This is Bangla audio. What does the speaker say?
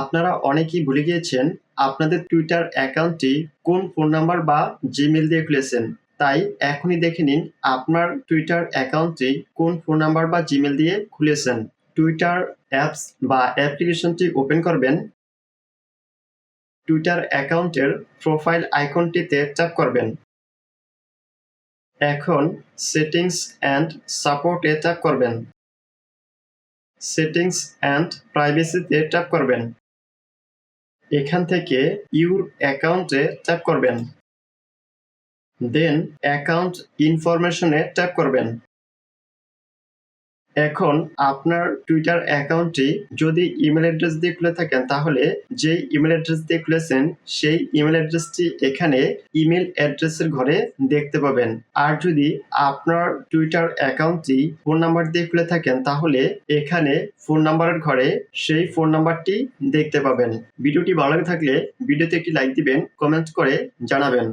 আপনারা অনেকেই ভুলে গিয়েছেন আপনাদের টুইটার অ্যাকাউন্টটি কোন ফোন নাম্বার বা জিমেল দিয়ে খুলেছেন। তাই এখনই দেখে নিন আপনার টুইটার অ্যাকাউন্টটি কোন ফোন নাম্বার বা জিমেল দিয়ে খুলেছেন। টুইটার অ্যাপস বা অ্যাপ্লিকেশনটি ওপেন করবেন। টুইটার অ্যাকাউন্টের প্রোফাইল আইকনটিতে ট্যাপ করবেন। এখন সেটিংস অ্যান্ড সাপোর্টে ট্যাপ করবেন। সেটিংস অ্যান্ড প্রাইভেসিতে ট্যাপ করবেন। এখান থেকে ইউর অ্যাকাউন্টে ট্যাপ করবেন। দেন অ্যাকাউন্ট ইনফরমেশনে ট্যাপ করবেন। এখন আপনার টুইটার অ্যাকাউন্টটি যদি ইমেল অ্যাড্রেস দিয়ে খুলে থাকেন তাহলে যেই ইমেল অ্যাড্রেস দিয়ে খুলেছেন সেই ইমেল অ্যাড্রেসটি এখানে ইমেল অ্যাড্রেসের ঘরে দেখতে পাবেন। আর যদি আপনার টুইটার অ্যাকাউন্টটি ফোন নাম্বার দিয়ে খুলে থাকেন তাহলে এখানে ফোন নাম্বারের ঘরে সেই ফোন নাম্বারটি দেখতে পাবেন। ভিডিওটি ভালো লাগে থাকলে ভিডিওতে একটি লাইক দিবেন, কমেন্ট করে জানাবেন।